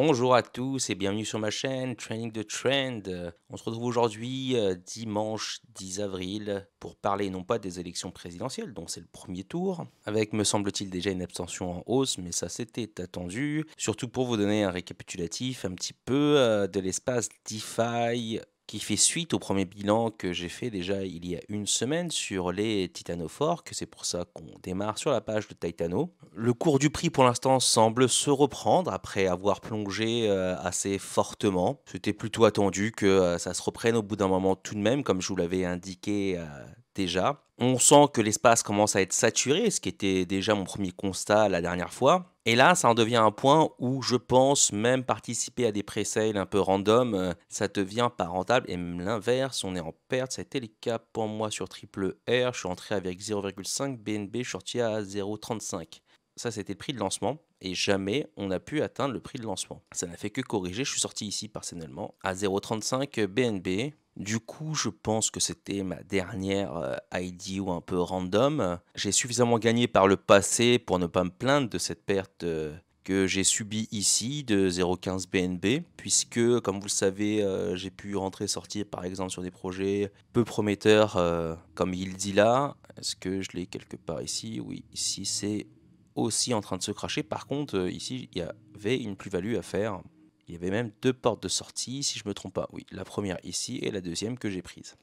Bonjour à tous et bienvenue sur ma chaîne Training the Trend. On se retrouve aujourd'hui, dimanche 10 avril, pour parler non pas des élections présidentielles, dont c'est le premier tour, avec me semble-t-il déjà une abstention en hausse, mais ça c'était attendu. Surtout pour vous donner un récapitulatif un petit peu de l'espace DeFi qui fait suite au premier bilan que j'ai fait déjà il y a une semaine sur les Titano Fork. C'est pour ça qu'on démarre sur la page de Titano. Le cours du prix pour l'instant semble se reprendre après avoir plongé assez fortement. C'était plutôt attendu que ça se reprenne au bout d'un moment tout de même, comme je vous l'avais indiqué déjà. On sent que l'espace commence à être saturé, ce qui était déjà mon premier constat la dernière fois. Et là, ça en devient un point où je pense même participer à des pré-sales un peu random, ça devient pas rentable. Et même l'inverse, on est en perte. Ça a été le cas pour moi sur Triple R. Je suis entré avec 0,5 BNB, je suis sorti à 0,35. Ça, c'était le prix de lancement. Et jamais on n'a pu atteindre le prix de lancement. Ça n'a fait que corriger. Je suis sorti ici personnellement à 0,35 BNB. Du coup, je pense que c'était ma dernière ID ou un peu random. J'ai suffisamment gagné par le passé pour ne pas me plaindre de cette perte que j'ai subie ici de 0,15 BNB, puisque, comme vous le savez, j'ai pu rentrer et sortir par exemple sur des projets peu prometteurs comme il dit là. Est-ce que je l'ai quelque part ici? Oui, ici c'est aussi en train de se cracher. Par contre, ici, il y avait une plus-value à faire. Il y avait même deux portes de sortie, si je me trompe pas. Oui, la première ici et la deuxième que j'ai prise.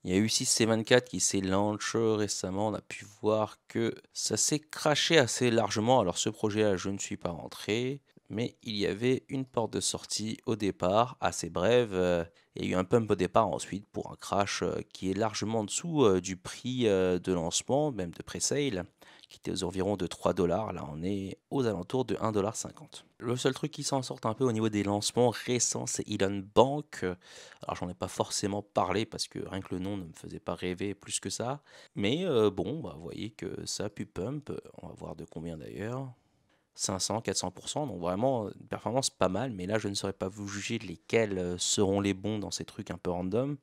Il y a eu 6C24 qui s'est launch récemment. On a pu voir que ça s'est craché assez largement. Alors ce projet-là, je ne suis pas rentré. Mais il y avait une porte de sortie au départ, assez brève. Il y a eu un pump au départ ensuite pour un crash qui est largement en dessous du prix de lancement, même de pre-sale, qui était aux environs de 3 dollars. Là, on est aux alentours de 1,50 $. Le seul truc qui s'en sort un peu au niveau des lancements récents, c'est Elon Bank. Alors, j'en ai pas forcément parlé parce que rien que le nom ne me faisait pas rêver plus que ça. Mais bon, bah, vous voyez que ça a pu pump. On va voir de combien d'ailleurs. 500, 400%, donc vraiment une performance pas mal, mais là je ne saurais pas vous juger de lesquels seront les bons dans ces trucs un peu random.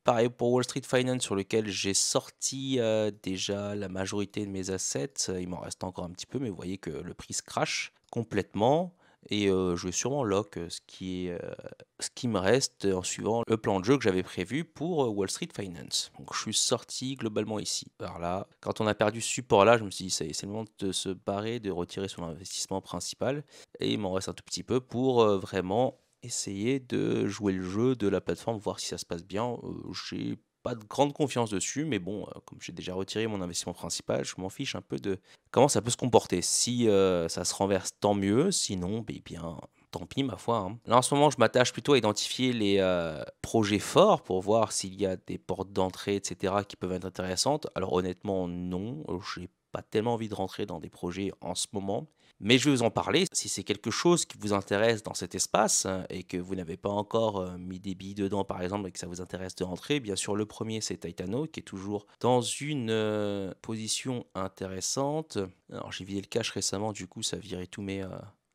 Pareil pour Wall Street Finance sur lequel j'ai sorti déjà la majorité de mes assets, il m'en reste encore un petit peu, mais vous voyez que le prix se crache complètement et je vais sûrement lock ce qui me reste en suivant le plan de jeu que j'avais prévu pour Wall Street Finance. Donc je suis sorti globalement ici. Alors là, quand on a perdu ce support là, je me suis dit c'est le moment de se barrer, de retirer son investissement principal et il m'en reste un tout petit peu pour vraiment essayer de jouer le jeu de la plateforme, voir si ça se passe bien. J'ai pas de grande confiance dessus, mais bon, comme j'ai déjà retiré mon investissement principal, je m'en fiche un peu de comment ça peut se comporter. Si ça se renverse, tant mieux. Sinon, eh bien, tant pis, ma foi, hein. Là, en ce moment, je m'attache plutôt à identifier les projets forts pour voir s'il y a des portes d'entrée, etc., qui peuvent être intéressantes. Alors, honnêtement, non. J'ai pas tellement envie de rentrer dans des projets en ce moment. Mais je vais vous en parler. Si c'est quelque chose qui vous intéresse dans cet espace et que vous n'avez pas encore mis des billes dedans, par exemple, et que ça vous intéresse de rentrer, bien sûr, le premier, c'est Titano, qui est toujours dans une position intéressante. Alors, j'ai vidé le cache récemment, du coup, ça virait tous mes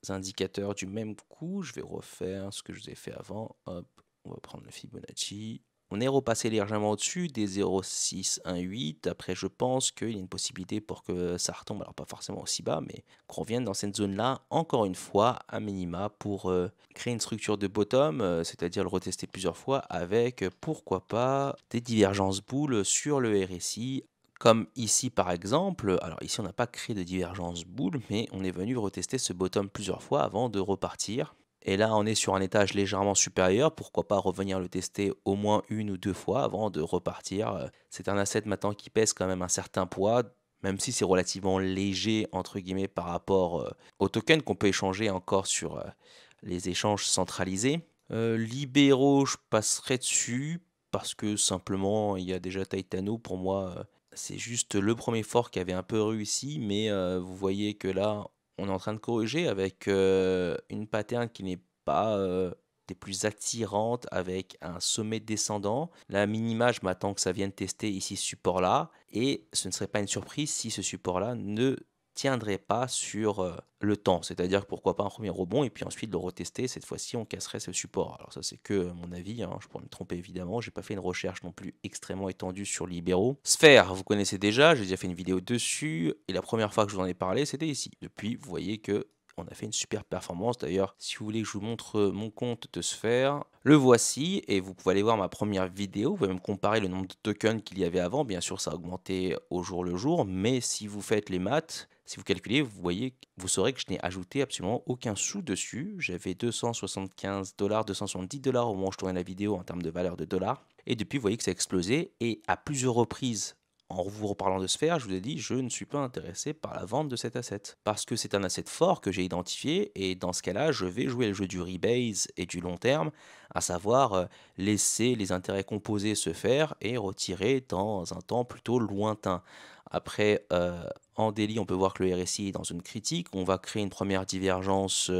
indicateurs du même coup. Je vais refaire ce que je vous ai fait avant. Hop, on va prendre le Fibonacci. On est repassé légèrement au-dessus des 0,618. Après, je pense qu'il y a une possibilité pour que ça retombe, alors pas forcément aussi bas, mais qu'on revienne dans cette zone-là, encore une fois, à minima, pour créer une structure de bottom, c'est-à-dire le retester plusieurs fois avec, pourquoi pas, des divergences boules sur le RSI. Comme ici par exemple, alors ici on n'a pas créé de divergence boule, mais on est venu retester ce bottom plusieurs fois avant de repartir. Et là, on est sur un étage légèrement supérieur. Pourquoi pas revenir le tester au moins une ou deux fois avant de repartir. C'est un asset maintenant qui pèse quand même un certain poids, même si c'est relativement léger, entre guillemets, par rapport aux tokens qu'on peut échanger encore sur les échanges centralisés. Libéraux, je passerai dessus parce que simplement, il y a déjà Titano. Pour moi, c'est juste le premier fort qui avait un peu réussi, mais vous voyez que là, on est en train de corriger avec une pattern qui n'est pas des plus attirantes, avec un sommet descendant. La minima, je m'attends que ça vienne tester ici ce support-là, et ce ne serait pas une surprise si ce support-là ne tiendrait pas sur le temps. C'est-à-dire pourquoi pas un premier rebond, et puis ensuite le retester. Cette fois-ci, on casserait ce support. Alors ça, c'est que mon avis, hein. Je pourrais me tromper évidemment. J'ai pas fait une recherche non plus extrêmement étendue sur libéraux. Sphère, vous connaissez déjà, j'ai déjà fait une vidéo dessus, et la première fois que je vous en ai parlé, c'était ici. Depuis, vous voyez que on a fait une super performance. D'ailleurs, si vous voulez que je vous montre mon compte de Sphere, le voici et vous pouvez aller voir ma première vidéo. Vous pouvez même comparer le nombre de tokens qu'il y avait avant. Bien sûr, ça a augmenté au jour le jour, mais si vous faites les maths, si vous calculez, vous saurez que je n'ai ajouté absolument aucun sou dessus. J'avais 275 $, 270 $ au moment où je tournais la vidéo en termes de valeur de dollars. Et depuis, vous voyez que ça a explosé. Et à plusieurs reprises, en vous reparlant de Sphere, je vous ai dit, je ne suis pas intéressé par la vente de cet asset. Parce que c'est un asset fort que j'ai identifié. Et dans ce cas-là, je vais jouer le jeu du rebase et du long terme, à savoir laisser les intérêts composés se faire et retirer dans un temps plutôt lointain. Après, en daily, on peut voir que le RSI est dans une critique. On va créer une première divergence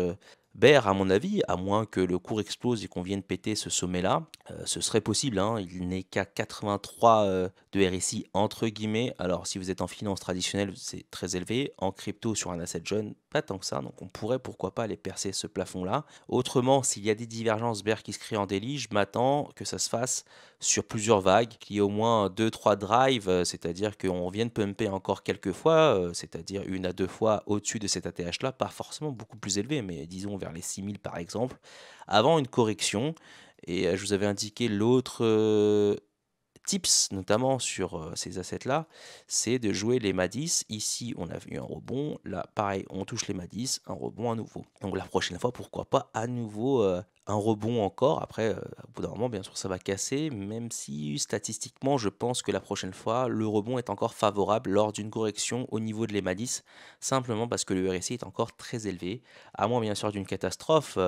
bear, à mon avis, à moins que le cours explose et qu'on vienne péter ce sommet-là. Ce serait possible, hein. Il n'est qu'à 83 de RSI entre guillemets. Alors, si vous êtes en finance traditionnelle, c'est très élevé. En crypto, sur un asset jeune, pas tant que ça. Donc, on pourrait pourquoi pas aller percer ce plafond-là. Autrement, s'il y a des divergences bear qui se créent en daily, je m'attends que ça se fasse sur plusieurs vagues, qu'il y ait au moins 2-3 drives, c'est-à-dire qu'on vienne pumper encore quelques fois, c'est-à-dire 1 à 2 fois au-dessus de cet ATH-là, pas forcément beaucoup plus élevé, mais disons vers les 6000 par exemple, avant une correction. Et je vous avais indiqué l'autre tips, notamment sur ces assets-là, c'est de jouer les MA10. Ici, on a vu un rebond. Là, pareil, on touche les MA10, un rebond à nouveau. Donc la prochaine fois, pourquoi pas à nouveau un rebond encore. Après, au bout d'un moment, bien sûr, ça va casser, même si statistiquement, je pense que la prochaine fois, le rebond est encore favorable lors d'une correction au niveau de l'EMA10, simplement parce que le RSI est encore très élevé, à moins bien sûr d'une catastrophe,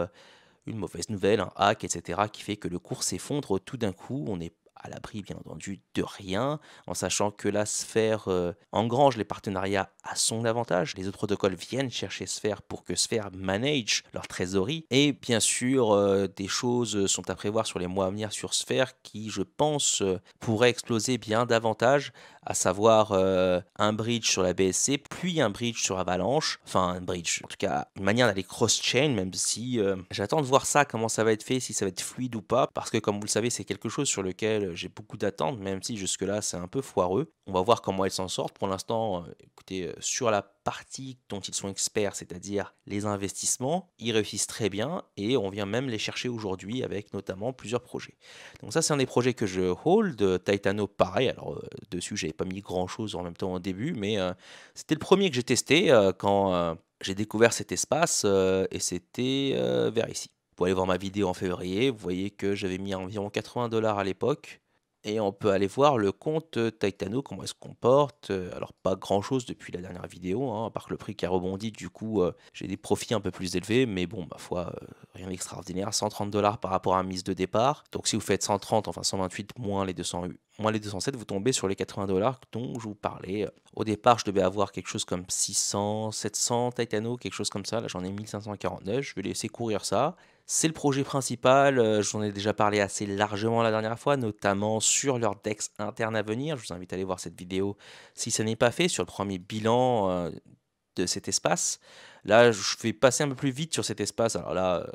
une mauvaise nouvelle, un hack, etc., qui fait que le cours s'effondre tout d'un coup. On est à l'abri, bien entendu, de rien, en sachant que la Sphère engrange les partenariats à son avantage. Les autres protocoles viennent chercher Sphère pour que Sphère manage leur trésorerie. Et bien sûr, des choses sont à prévoir sur les mois à venir sur Sphère qui, je pense, pourraient exploser bien davantage, à savoir un bridge sur la BSC, puis un bridge sur Avalanche, enfin un bridge, en tout cas une manière d'aller cross-chain, même si j'attends de voir ça, comment ça va être fait, si ça va être fluide ou pas, parce que comme vous le savez, c'est quelque chose sur lequel j'ai beaucoup d'attentes, même si jusque-là c'est un peu foireux. On va voir comment elles s'en sortent. Pour l'instant, écoutez, sur la partie dont ils sont experts, c'est-à-dire les investissements, ils réussissent très bien et on vient même les chercher aujourd'hui avec notamment plusieurs projets. Donc ça, c'est un des projets que je hold. Titano, pareil. Alors dessus, j'avais pas mis grand-chose en même temps au début, mais c'était le premier que j'ai testé quand j'ai découvert cet espace et c'était vers ici. Vous pouvez aller voir ma vidéo en février. Vous voyez que j'avais mis environ 80 $ à l'époque. Et on peut aller voir le compte Titano, comment il se comporte. Alors, pas grand-chose depuis la dernière vidéo, hein, à part que le prix qui a rebondi. Du coup, j'ai des profits un peu plus élevés, mais bon, ma foi, rien d'extraordinaire. 130 $ par rapport à la mise de départ. Donc, si vous faites 130, enfin 128 moins les 208, moins les 207, vous tombez sur les 80 $ dont je vous parlais. Au départ, je devais avoir quelque chose comme 600, 700 Titano, quelque chose comme ça. Là, j'en ai 1549. Je vais laisser courir ça. C'est le projet principal, j'en ai déjà parlé assez largement la dernière fois, notamment sur leur DEX interne à venir. Je vous invite à aller voir cette vidéo si ça n'est pas fait, sur le premier bilan de cet espace. Là, je vais passer un peu plus vite sur cet espace. Alors là,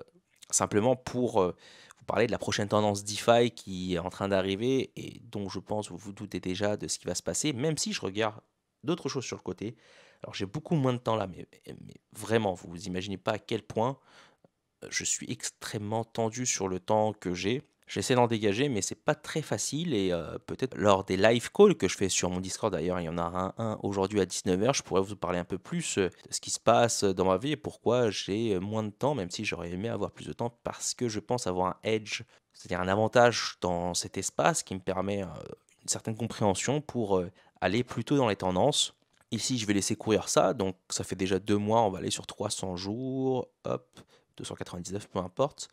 simplement pour vous parler de la prochaine tendance DeFi qui est en train d'arriver et dont je pense vous vous doutez déjà de ce qui va se passer, même si je regarde d'autres choses sur le côté. Alors j'ai beaucoup moins de temps là, mais vraiment, vous vous imaginez pas à quel point je suis extrêmement tendu sur le temps que j'ai. J'essaie d'en dégager, mais c'est pas très facile. Et peut-être lors des live calls que je fais sur mon Discord, d'ailleurs, il y en a un aujourd'hui à 19h, je pourrais vous parler un peu plus de ce qui se passe dans ma vie et pourquoi j'ai moins de temps, même si j'aurais aimé avoir plus de temps, parce que je pense avoir un edge, c'est-à-dire un avantage dans cet espace qui me permet une certaine compréhension pour aller plutôt dans les tendances. Ici, je vais laisser courir ça, donc ça fait déjà 2 mois, on va aller sur 300 jours, hop, 299, peu importe.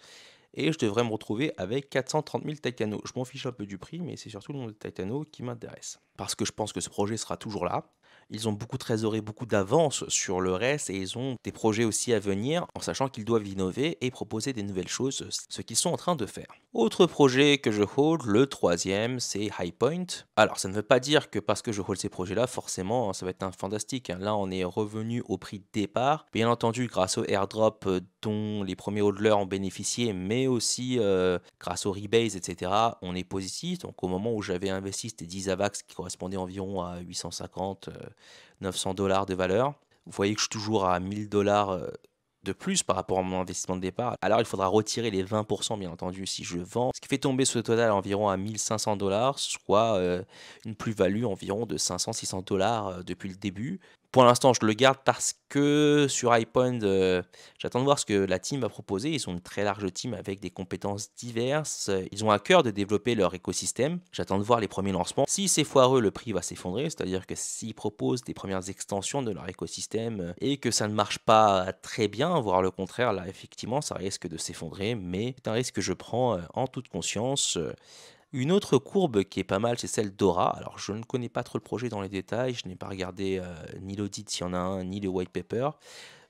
Et je devrais me retrouver avec 430 000 Titano. Je m'en fiche un peu du prix, mais c'est surtout le nombre de Titano qui m'intéresse. Parce que je pense que ce projet sera toujours là. Ils ont beaucoup de trésorerie, beaucoup d'avance sur le reste et ils ont des projets aussi à venir en sachant qu'ils doivent innover et proposer des nouvelles choses, ce qu'ils sont en train de faire. Autre projet que je hold, le troisième, c'est Highpoint. Alors ça ne veut pas dire que parce que je hold ces projets-là, forcément ça va être un fantastique. Là on est revenu au prix de départ, bien entendu grâce au airdrop dont les premiers hodlers ont bénéficié, mais aussi grâce au rebase, etc. On est positif. Donc au moment où j'avais investi, c'était 10 AVAX qui correspondait environ à 850 $, 900 $ de valeur. Vous voyez que je suis toujours à 1000 $ de plus par rapport à mon investissement de départ. Alors il faudra retirer les 20% bien entendu si je vends, ce qui fait tomber ce total environ à 1500 $, soit une plus-value environ de 500-600 $ depuis le début. Pour l'instant, je le garde parce que sur iPond, j'attends de voir ce que la team va proposer. Ils sont une très large team avec des compétences diverses. Ils ont à cœur de développer leur écosystème. J'attends de voir les premiers lancements. Si c'est foireux, le prix va s'effondrer. C'est-à-dire que s'ils proposent des premières extensions de leur écosystème et que ça ne marche pas très bien, voire le contraire, là, effectivement, ça risque de s'effondrer. Mais c'est un risque que je prends en toute conscience. Une autre courbe qui est pas mal, c'est celle d'Aura. Alors, je ne connais pas trop le projet dans les détails, je n'ai pas regardé ni l'audit s'il y en a un, ni le white paper.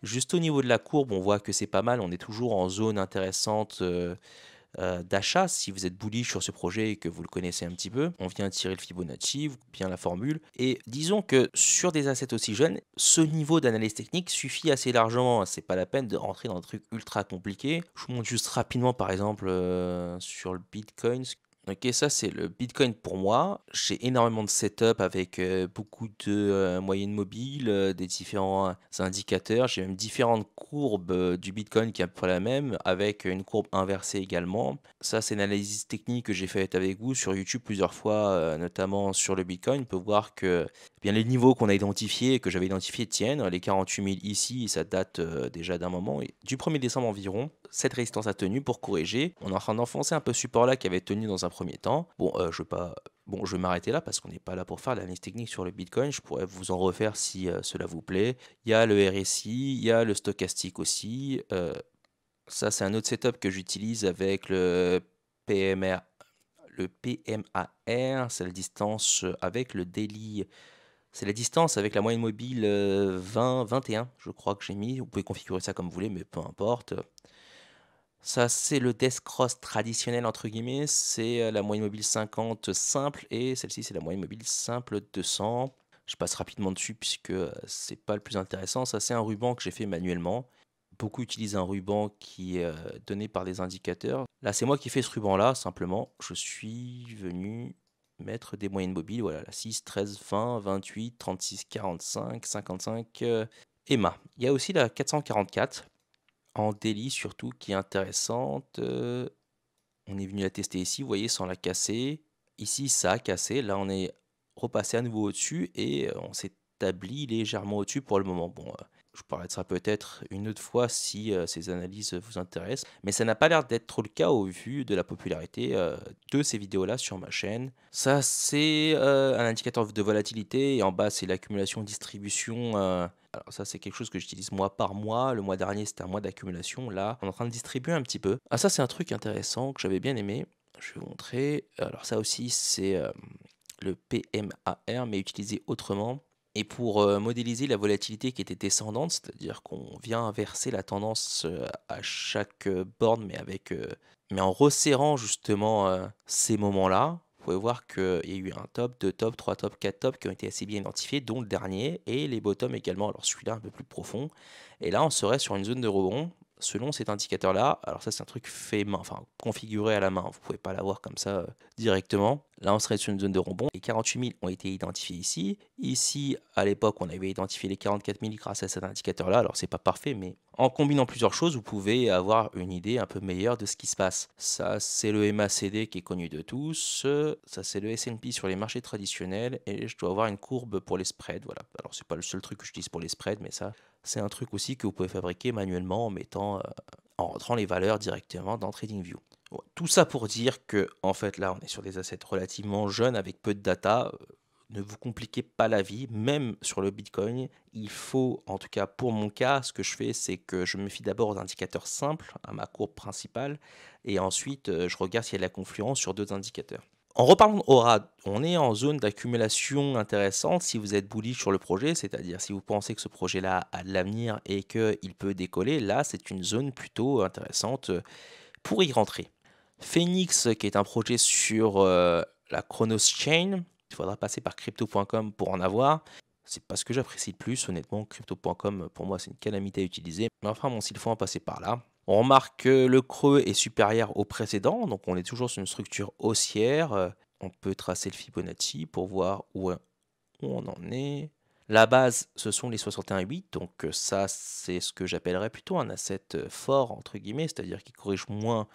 Juste au niveau de la courbe, on voit que c'est pas mal, on est toujours en zone intéressante d'achat. Si vous êtes bullish sur ce projet et que vous le connaissez un petit peu, on vient tirer le Fibonacci, bien la formule. Et disons que sur des assets aussi jeunes, ce niveau d'analyse technique suffit assez largement. C'est pas la peine de rentrer dans un truc ultra compliqué. Je vous montre juste rapidement, par exemple, sur le Bitcoin. Ok, ça c'est le Bitcoin pour moi. J'ai énormément de setup avec beaucoup de moyennes mobiles, des différents indicateurs. J'ai même différentes courbes du Bitcoin qui est à peu près la même, avec une courbe inversée également. Ça c'est une analyse technique que j'ai faite avec vous sur YouTube plusieurs fois, notamment sur le Bitcoin. On peut voir que bien les niveaux qu'on a identifiés, que j'avais identifiés tiennent. Les 48 000 ici, ça date déjà d'un moment. Et du 1er décembre environ, cette résistance a tenu pour corriger. On est en train d'enfoncer un peu ce support-là qui avait tenu dans un premier temps. Bon, je vais m'arrêter là parce qu'on n'est pas là pour faire l'analyse technique sur le Bitcoin. Je pourrais vous en refaire si cela vous plaît. Il y a le RSI, il y a le stochastique aussi. Ça, c'est un autre setup que j'utilise avec le PMR. Le PMAR, c'est la distance avec le daily. C'est la distance avec la moyenne mobile 20-21, je crois que j'ai mis. Vous pouvez configurer ça comme vous voulez, mais peu importe. Ça, c'est le death cross traditionnel, entre guillemets. C'est la moyenne mobile 50 simple et celle-ci, c'est la moyenne mobile simple 200. Je passe rapidement dessus puisque c'est pas le plus intéressant. Ça, c'est un ruban que j'ai fait manuellement. Beaucoup utilisent un ruban qui est donné par des indicateurs. Là, c'est moi qui fais ce ruban-là, simplement. Je suis venu mettre des moyennes mobiles. Voilà, la 6, 13, 20, 28, 36, 45, 55, EMA. Il y a aussi la 444 en daily surtout qui est intéressante. On est venu la tester ici, vous voyez, sans la casser. Ici, ça a cassé. Là, on est repassé à nouveau au-dessus et on s'établit légèrement au-dessus pour le moment. Bon, je parlerai de ça peut-être une autre fois si ces analyses vous intéressent. Mais ça n'a pas l'air d'être trop le cas au vu de la popularité de ces vidéos-là sur ma chaîne. Ça, c'est un indicateur de volatilité et en bas, c'est l'accumulation-distribution. Alors ça, c'est quelque chose que j'utilise mois par mois. Le mois dernier, c'était un mois d'accumulation. Là, on est en train de distribuer un petit peu. Ah, ça, c'est un truc intéressant que j'avais bien aimé. Je vais vous montrer. Alors ça aussi, c'est le PMAR, mais utilisé autrement. Et pour modéliser la volatilité qui était descendante, c'est-à-dire qu'on vient inverser la tendance à chaque borne, mais en resserrant justement ces moments-là, vous pouvez voir qu'il y a eu un top, deux tops, trois tops, quatre tops qui ont été assez bien identifiés, dont le dernier, et les bottoms également, alors celui-là un peu plus profond. Et là, on serait sur une zone de rebond selon cet indicateur-là. Alors ça, c'est un truc fait main, enfin configuré à la main, vous pouvez pas l'avoir comme ça directement. Là, on serait sur une zone de rebond. Les 48 000 ont été identifiés ici. Ici, à l'époque, on avait identifié les 44 000 grâce à cet indicateur-là. Alors, c'est pas parfait, mais en combinant plusieurs choses, vous pouvez avoir une idée un peu meilleure de ce qui se passe. Ça, c'est le MACD qui est connu de tous. Ça, c'est le S&P sur les marchés traditionnels. Et je dois avoir une courbe pour les spreads. Voilà. Alors, c'est pas le seul truc que j'utilise pour les spreads, mais ça, c'est un truc aussi que vous pouvez fabriquer manuellement en rentrant les valeurs directement dans TradingView. Ouais, tout ça pour dire que, en fait, là, on est sur des assets relativement jeunes avec peu de data. Ne vous compliquez pas la vie, même sur le Bitcoin. Il faut, en tout cas pour mon cas, ce que je fais, c'est que je me fie d'abord aux indicateurs simples, à ma courbe principale, et ensuite, je regarde s'il y a de la confluence sur d'autres indicateurs. En reparlant d'Aura, on est en zone d'accumulation intéressante si vous êtes bullish sur le projet, c'est-à-dire si vous pensez que ce projet-là a de l'avenir et qu'il peut décoller, là, c'est une zone plutôt intéressante pour y rentrer. Phoenix, qui est un projet sur la Chronos Chain, il faudra passer par crypto.com pour en avoir. C'est pas ce que j'apprécie le plus, honnêtement. Crypto.com, pour moi, c'est une calamité à utiliser. Mais enfin, bon, s'il faut en passer par là. On remarque que le creux est supérieur au précédent, donc on est toujours sur une structure haussière. On peut tracer le Fibonacci pour voir où on en est. La base, ce sont les 61.8, donc ça, c'est ce que j'appellerais plutôt un asset fort, entre guillemets, c'est-à-dire qui corrige moins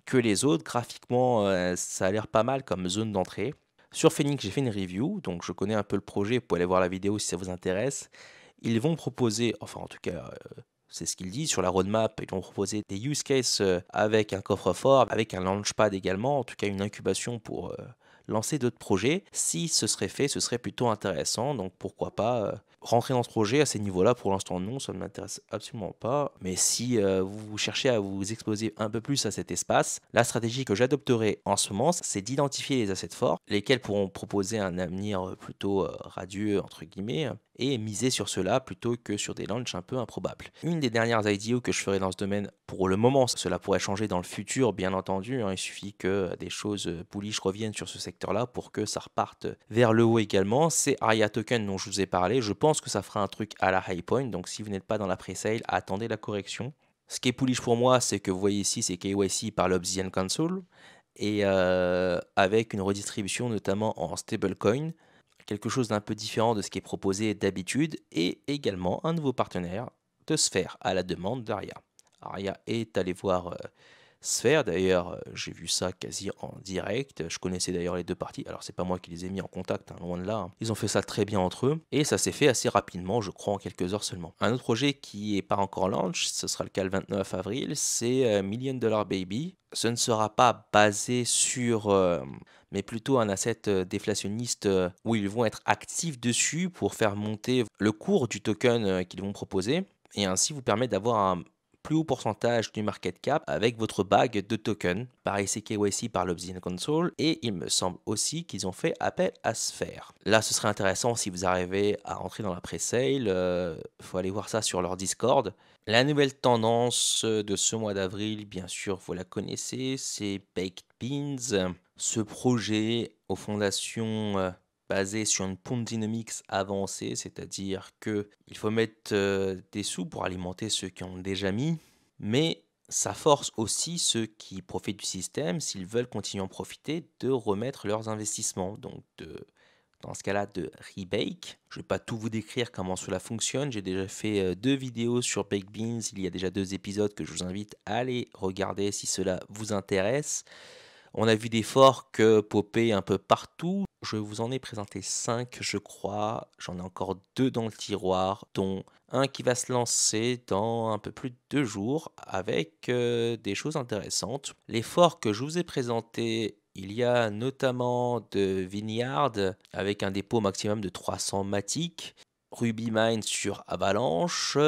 que les autres. Graphiquement, ça a l'air pas mal comme zone d'entrée. Sur Phoenix, j'ai fait une review, donc je connais un peu le projet, vous pouvez aller voir la vidéo si ça vous intéresse. Ils vont proposer, enfin en tout cas, c'est ce qu'ils disent sur la roadmap, ils vont proposer des use cases avec un coffre-fort, avec un launchpad également, en tout cas une incubation pour lancer d'autres projets. Si ce serait fait, ce serait plutôt intéressant, donc pourquoi pas rentrer dans ce projet à ces niveaux-là. Pour l'instant, non, ça ne m'intéresse absolument pas. Mais si vous cherchez à vous exposer un peu plus à cet espace, la stratégie que j'adopterai en ce moment, c'est d'identifier les assets forts, lesquels pourront proposer un avenir plutôt radieux, entre guillemets, et miser sur cela plutôt que sur des launchs un peu improbables. Une des dernières IDO que je ferai dans ce domaine, pour le moment, cela pourrait changer dans le futur, bien entendu, hein, il suffit que des choses bullish reviennent sur ce secteur-là pour que ça reparte vers le haut également. C'est Aria Token dont je vous ai parlé, je pense que ça fera un truc à la high point, donc si vous n'êtes pas dans la pre-sale, attendez la correction. Ce qui est bullish pour moi, c'est que vous voyez ici, c'est KYC par l'Obsidian Console, et avec une redistribution notamment en stablecoin, quelque chose d'un peu différent de ce qui est proposé d'habitude, et également un nouveau partenaire de Sphere à la demande d'Aria. Aria est allé voir Sphere, d'ailleurs, j'ai vu ça quasi en direct. Je connaissais d'ailleurs les deux parties. Alors, c'est pas moi qui les ai mis en contact, hein, loin de là, hein. Ils ont fait ça très bien entre eux et ça s'est fait assez rapidement, je crois, en quelques heures seulement. Un autre projet qui n'est pas encore launch, ce sera le cas le 29 avril, c'est Million Dollar Baby. Ce ne sera pas basé sur, mais plutôt un asset déflationniste où ils vont être actifs dessus pour faire monter le cours du token qu'ils vont proposer et ainsi vous permettre d'avoir un plus haut pourcentage du market cap avec votre bague de token. Pareil, c'est KYC par l'Obsidian Console et il me semble aussi qu'ils ont fait appel à Sphere. Là, ce serait intéressant si vous arrivez à entrer dans la pre-sale. Il faut aller voir ça sur leur Discord. La nouvelle tendance de ce mois d'avril, bien sûr, vous la connaissez, c'est Baked Beans. Ce projet aux fondations basé sur une pompe dynamics avancée, c'est-à-dire que il faut mettre des sous pour alimenter ceux qui en ont déjà mis, mais ça force aussi ceux qui profitent du système, s'ils veulent continuer à en profiter, de remettre leurs investissements. Donc dans ce cas-là, de rebake. Je ne vais pas tout vous décrire comment cela fonctionne. J'ai déjà fait 2 vidéos sur Baked Beans. Il y a déjà 2 épisodes que je vous invite à aller regarder si cela vous intéresse. On a vu des forks popper un peu partout. Je vous en ai présenté 5, je crois. J'en ai encore 2 dans le tiroir, dont un qui va se lancer dans un peu plus de 2 jours avec des choses intéressantes. Les forks que je vous ai présentés, il y a notamment de Vineyard avec un dépôt maximum de 300 Matic, Ruby Mine sur Avalanche,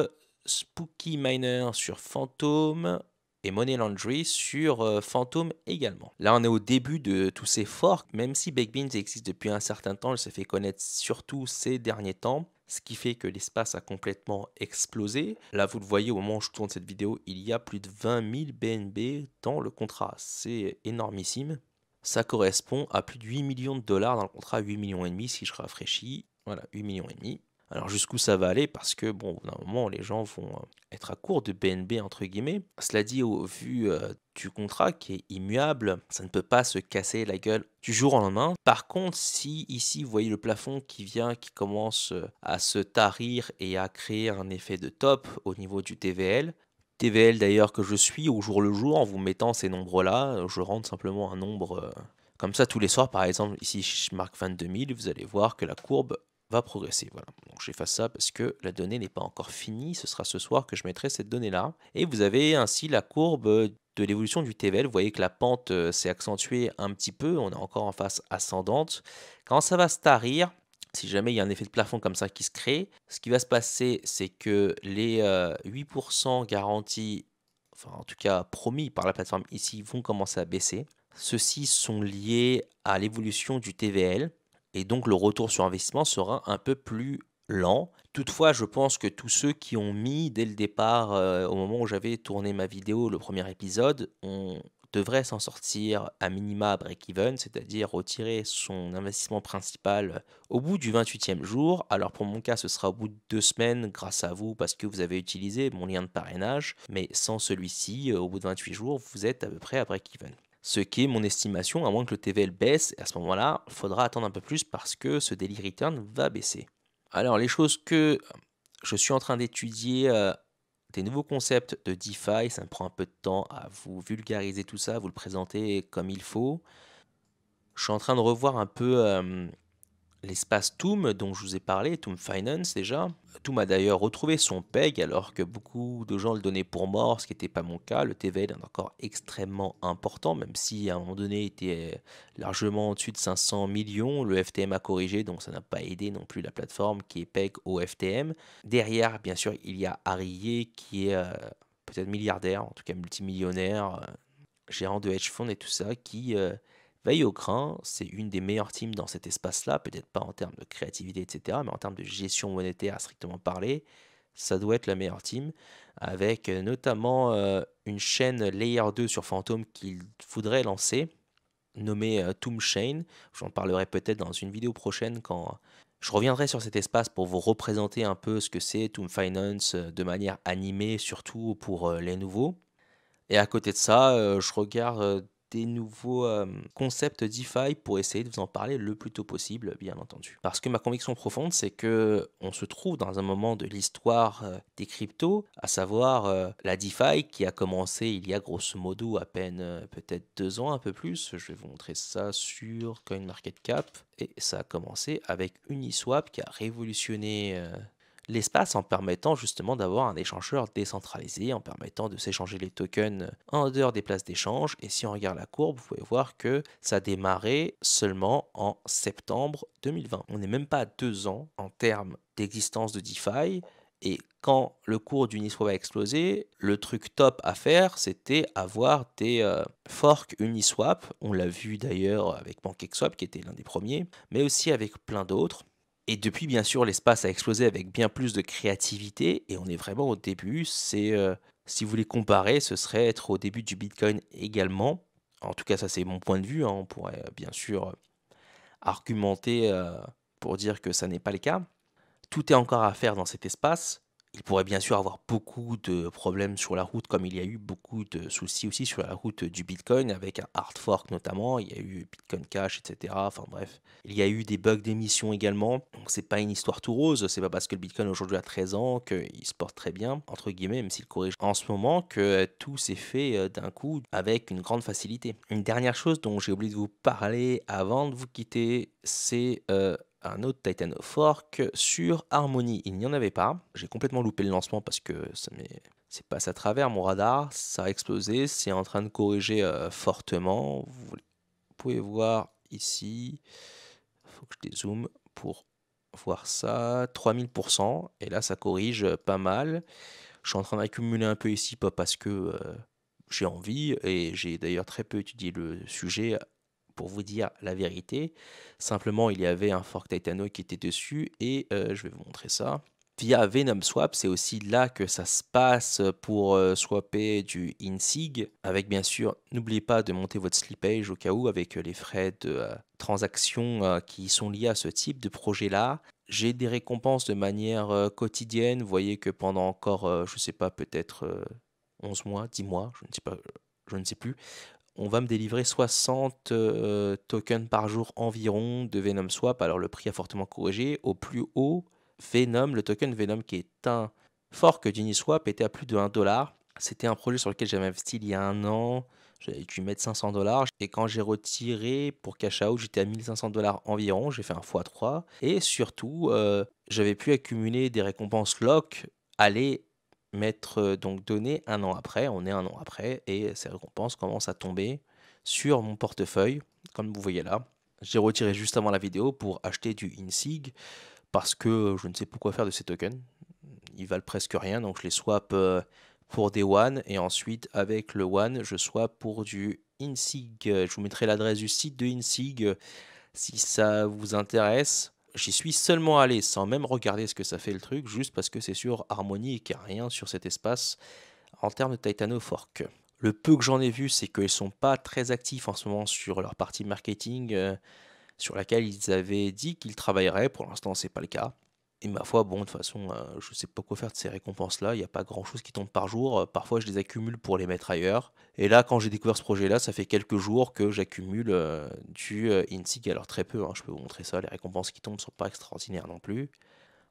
Spooky Miner sur Phantom, et Money Laundry sur Phantom également. Là, on est au début de tous ces forks, même si Baked Beans existe depuis un certain temps, elle s'est fait connaître surtout ces derniers temps, ce qui fait que l'espace a complètement explosé. Là, vous le voyez, au moment où je tourne cette vidéo, il y a plus de 20 000 BNB dans le contrat. C'est énormissime. Ça correspond à plus de 8 millions de dollars dans le contrat, 8 millions et demi si je rafraîchis. Voilà, 8 millions et demi. Alors jusqu'où ça va aller, parce que bon, au bout d'un moment, les gens vont être à court de BNB entre guillemets. Cela dit, au vu du contrat qui est immuable, ça ne peut pas se casser la gueule du jour au lendemain. Par contre, si ici vous voyez le plafond qui vient, qui commence à se tarir et à créer un effet de top au niveau du TVL, TVL d'ailleurs que je suis au jour le jour en vous mettant ces nombres-là, je rentre simplement un nombre comme ça tous les soirs. Par exemple, ici je marque 22 000, vous allez voir que la courbe va progresser. Voilà. Donc j'efface ça parce que la donnée n'est pas encore finie. Ce sera ce soir que je mettrai cette donnée-là. Et vous avez ainsi la courbe de l'évolution du TVL. Vous voyez que la pente s'est accentuée un petit peu. On est encore en phase ascendante. Quand ça va se tarir, si jamais il y a un effet de plafond comme ça qui se crée, ce qui va se passer, c'est que les 8% garantis, enfin en tout cas promis par la plateforme ici, vont commencer à baisser. Ceux-ci sont liés à l'évolution du TVL et donc le retour sur investissement sera un peu plus lent. Toutefois, je pense que tous ceux qui ont mis dès le départ, au moment où j'avais tourné ma vidéo, le premier épisode, on devrait s'en sortir à minima à break-even, c'est-à-dire retirer son investissement principal au bout du 28e jour. Alors pour mon cas, ce sera au bout de 2 semaines grâce à vous parce que vous avez utilisé mon lien de parrainage, mais sans celui-ci, au bout de 28 jours, vous êtes à peu près à break-even. Ce qui est mon estimation, à moins que le TVL baisse, et à ce moment-là, il faudra attendre un peu plus parce que ce daily return va baisser. Alors les choses que je suis en train d'étudier, des nouveaux concepts de DeFi, ça me prend un peu de temps à vous vulgariser tout ça, vous le présenter comme il faut. Je suis en train de revoir un peu, l'espace Toom dont je vous ai parlé, Toom Finance déjà. Toom a d'ailleurs retrouvé son PEG alors que beaucoup de gens le donnaient pour mort, ce qui n'était pas mon cas. Le TVL est encore extrêmement important, même si à un moment donné il était largement au-dessus de 500 millions. Le FTM a corrigé, donc ça n'a pas aidé non plus la plateforme qui est PEG au FTM. Derrière, bien sûr, il y a Arié qui est peut-être milliardaire, en tout cas multimillionnaire, gérant de hedge fund et tout ça, qui veille au grain. C'est une des meilleures teams dans cet espace-là, peut-être pas en termes de créativité, etc., mais en termes de gestion monétaire à strictement parler, ça doit être la meilleure team, avec notamment une chaîne Layer 2 sur Phantom qu'il faudrait lancer, nommée Tomb Chain. J'en parlerai peut-être dans une vidéo prochaine quand je reviendrai sur cet espace pour vous représenter un peu ce que c'est Tomb Finance de manière animée, surtout pour les nouveaux. Et à côté de ça, je regarde, des nouveaux, concepts DeFi pour essayer de vous en parler le plus tôt possible, bien entendu. Parce que ma conviction profonde, c'est que on se trouve dans un moment de l'histoire, des cryptos, à savoir, la DeFi qui a commencé il y a grosso modo à peine, peut-être 2 ans, un peu plus. Je vais vous montrer ça sur CoinMarketCap et ça a commencé avec Uniswap qui a révolutionné, l'espace en permettant justement d'avoir un échangeur décentralisé, en permettant de s'échanger les tokens en dehors des places d'échange. Et si on regarde la courbe, vous pouvez voir que ça a démarré seulement en septembre 2020. On n'est même pas à 2 ans en termes d'existence de DeFi. Et quand le cours d'Uniswap a explosé, le truc top à faire, c'était avoir des forks Uniswap. On l'a vu d'ailleurs avec PancakeSwap, qui était l'un des premiers, mais aussi avec plein d'autres. Et depuis, bien sûr, l'espace a explosé avec bien plus de créativité et on est vraiment au début. C'est, si vous voulez comparer, ce serait être au début du Bitcoin également. En tout cas, ça c'est mon point de vue, hein. On pourrait bien sûr argumenter pour dire que ça n'est pas le cas. Tout est encore à faire dans cet espace. Il pourrait bien sûr avoir beaucoup de problèmes sur la route, comme il y a eu beaucoup de soucis aussi sur la route du Bitcoin, avec un hard fork notamment. Il y a eu Bitcoin Cash, etc. Enfin bref, il y a eu des bugs d'émission également. Donc c'est pas une histoire tout rose. C'est pas parce que le Bitcoin aujourd'hui a 13 ans qu'il se porte très bien, entre guillemets, même s'il corrige en ce moment, que tout s'est fait d'un coup avec une grande facilité. Une dernière chose dont j'ai oublié de vous parler avant de vous quitter, c'est un autre Titano Fork sur Harmony. Il n'y en avait pas. J'ai complètement loupé le lancement parce que c'est passé à travers mon radar. Ça a explosé. C'est en train de corriger fortement. Vous pouvez voir ici. Il faut que je dézoome pour voir ça. 3000%. Et là, ça corrige pas mal. Je suis en train d'accumuler un peu ici, pas parce que j'ai envie. Et j'ai d'ailleurs très peu étudié le sujet pour vous dire la vérité. Simplement, il y avait un fork Titano qui était dessus et je vais vous montrer ça. Via Venom Swap, c'est aussi là que ça se passe pour swapper du INSIG. Avec bien sûr, n'oubliez pas de monter votre slippage au cas où avec les frais de transaction qui sont liés à ce type de projet-là. J'ai des récompenses de manière quotidienne. Vous voyez que pendant encore, je ne sais pas, peut-être 11 mois, 10 mois, je ne sais pas, je ne sais plus, on va me délivrer 60 tokens par jour environ de Venom Swap. Alors le prix a fortement corrigé. Au plus haut, Venom, le token Venom qui est un fork d'Uniswap était à plus de 1 $. C'était un projet sur lequel j'avais investi il y a un an. J'avais dû mettre 500 $. Et quand j'ai retiré pour cash out, j'étais à 1500 $ environ. J'ai fait un x3. Et surtout, j'avais pu accumuler des récompenses lock. Aller m'être donc donné un an après, on est un an après, et ces récompenses commencent à tomber sur mon portefeuille, comme vous voyez là. J'ai retiré juste avant la vidéo pour acheter du INSIG, parce que je ne sais pas quoi faire de ces tokens. Ils valent presque rien, donc je les swap pour des One, et ensuite avec le One, je swap pour du INSIG. Je vous mettrai l'adresse du site de INSIG si ça vous intéresse. J'y suis seulement allé sans même regarder ce que ça fait le truc, juste parce que c'est sur Harmony et qu'il n'y a rien sur cet espace en termes de Titano Fork. Le peu que j'en ai vu, c'est qu'ils ne sont pas très actifs en ce moment sur leur partie marketing, sur laquelle ils avaient dit qu'ils travailleraient. Pour l'instant, c'est pas le cas. Et ma foi, bon, de toute façon, je sais pas quoi faire de ces récompenses-là. Il n'y a pas grand-chose qui tombe par jour. Parfois, je les accumule pour les mettre ailleurs. Et là, quand j'ai découvert ce projet-là, ça fait quelques jours que j'accumule du INSIG. Alors très peu, hein, je peux vous montrer ça. Les récompenses qui tombent ne sont pas extraordinaires non plus.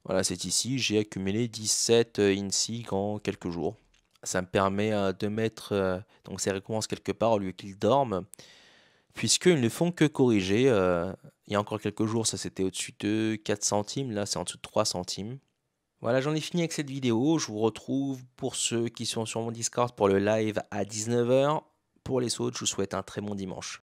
Voilà, c'est ici, j'ai accumulé 17 INSEE en quelques jours. Ça me permet de mettre donc ces récompenses quelque part au lieu qu'ils dorment, puisqu'ils ne font que corriger. Il y a encore quelques jours, ça c'était au-dessus de 4 centimes, là c'est en dessous de 3 centimes. Voilà, j'en ai fini avec cette vidéo. Je vous retrouve pour ceux qui sont sur mon Discord pour le live à 19 h. Pour les autres, je vous souhaite un très bon dimanche.